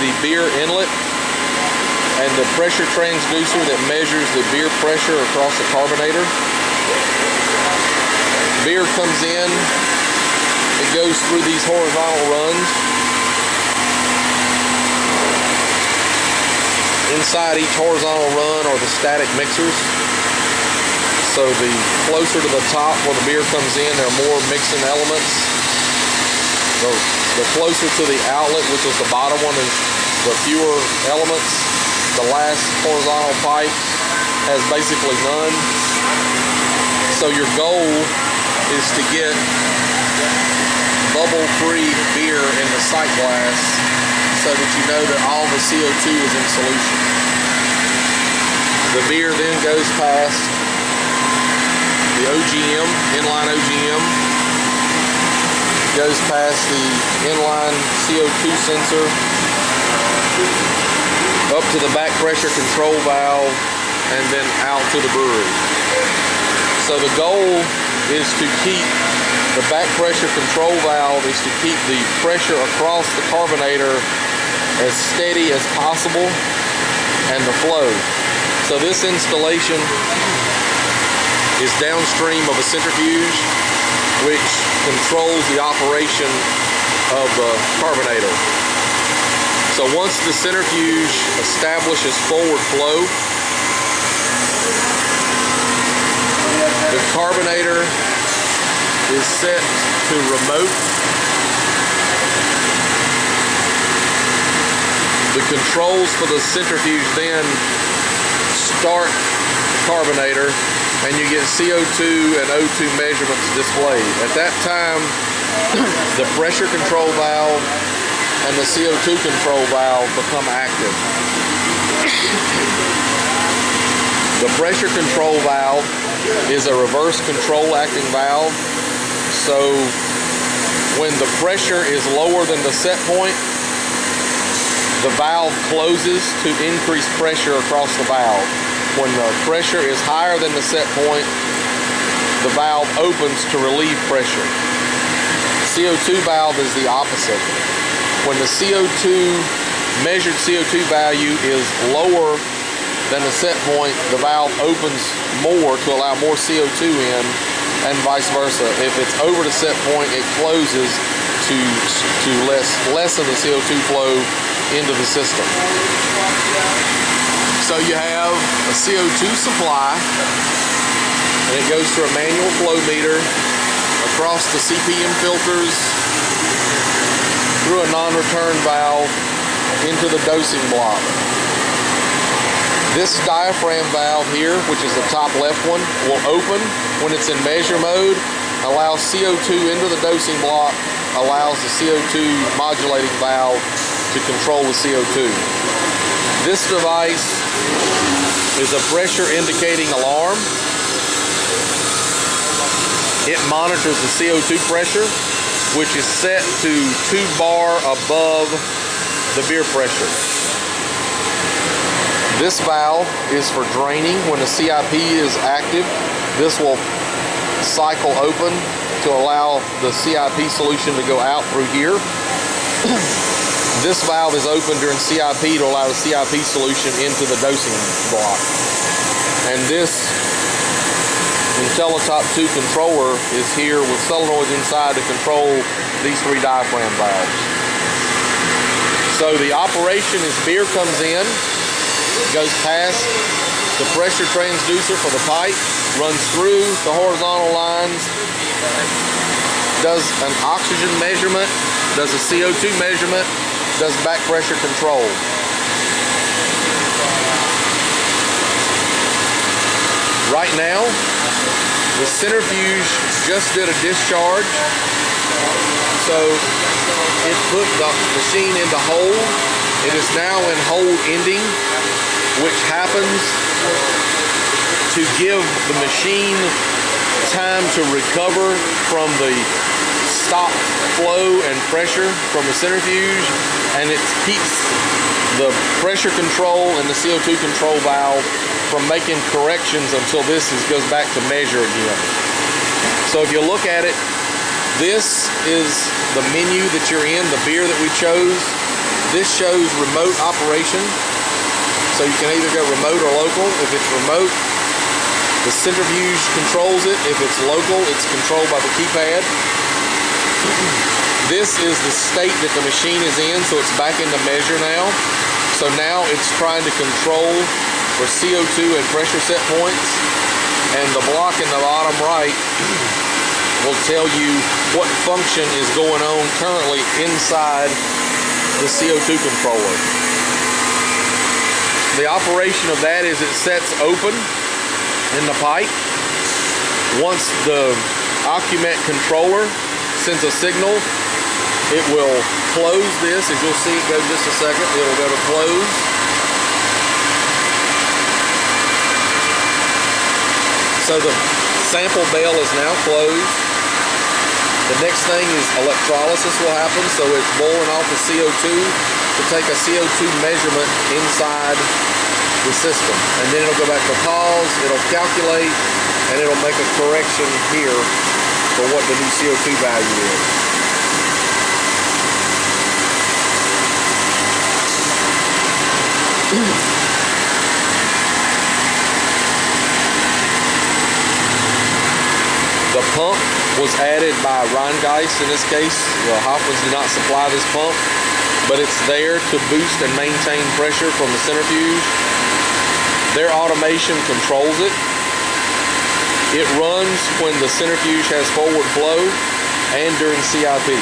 the beer inlet and the pressure transducer that measures the beer pressure across the carbonator. Beer comes in, it goes through these horizontal runs. Inside each horizontal run are the static mixers. So the closer to the top where the beer comes in, there are more mixing elements. The closer to the outlet, which is the bottom one, is the fewer elements. The last horizontal pipe has basically none. So your goal is to get bubble-free beer in the sight glass so that you know that all the CO2 is in solution. The beer then goes past the OGM, inline OGM, goes past the inline CO2 sensor, up to the back pressure control valve, and then out to the brewery. So the goal is to keep the back pressure control valve is to keep the pressure across the carbonator as steady as possible and the flow. So this installation is downstream of a centrifuge which controls the operation of the carbonator. So once the centrifuge establishes forward flow, the carbonator is set to remote. The controls for the centrifuge then start the carbonator, and you get CO2 and O2 measurements displayed. At that time, the pressure control valve and the CO2 control valve become active. The pressure control valve is a reverse control acting valve. So when the pressure is lower than the set point, the valve closes to increase pressure across the valve. When the pressure is higher than the set point, the valve opens to relieve pressure. CO2 valve is the opposite. When the measured CO2 value is lower than the set point, the valve opens more to allow more CO2 in, and vice versa. If it's over the set point, it closes to lessen the CO2 flow into the system. So you have a CO2 supply, and it goes through a manual flow meter, across the CPM filters, through a non-return valve, into the dosing block. This diaphragm valve here, which is the top left one, will open when it's in measure mode, allows CO2 into the dosing block, allows the CO2 modulating valve to control the CO2. This device is a pressure indicating alarm. It monitors the CO2 pressure, which is set to 2 bar above the beer pressure. This valve is for draining. When the CIP is active, this will cycle open to allow the CIP solution to go out through here. This valve is open during CIP to allow the CIP solution into the dosing block. And this IntelliTop 2 controller is here with solenoids inside to control these 3 diaphragm valves. So the operation is beer comes in, goes past the pressure transducer for the pipe, runs through the horizontal lines, does an oxygen measurement, does a CO2 measurement, does back pressure control. Right now, the centrifuge just did a discharge, so it put the machine into hold. It is now in hold ending, which happens to give the machine time to recover from the stop flow and pressure from the centrifuge, and it keeps the pressure control and the CO2 control valve from making corrections until this goes back to measure again. So if you look at it, this is the menu that you're in, the beer that we chose. This shows remote operation. So you can either go remote or local. If it's remote, the centrifuge controls it. If it's local, it's controlled by the keypad. This is the state that the machine is in, so it's back into measure now. So now it's trying to control for CO2 and pressure set points. And the block in the bottom right will tell you what function is going on currently inside the CO2 controller. The operation of that is it sets open in the pipe. Once the Ocumet controller sends a signal, it will close this. As you'll see, it goes just a second. It will go to close. So the sample bell is now closed. The next thing is electrolysis will happen. So it's boiling off the CO2 to take a CO2 measurement inside the system. And then it'll go back to pause, it'll calculate, and it'll make a correction here for what the new CO2 value is. The pump was added by Rheingeist in this case. Haffmans do not supply this pump, but it's there to boost and maintain pressure from the centrifuge. Their automation controls it. It runs when the centrifuge has forward flow and during CIP.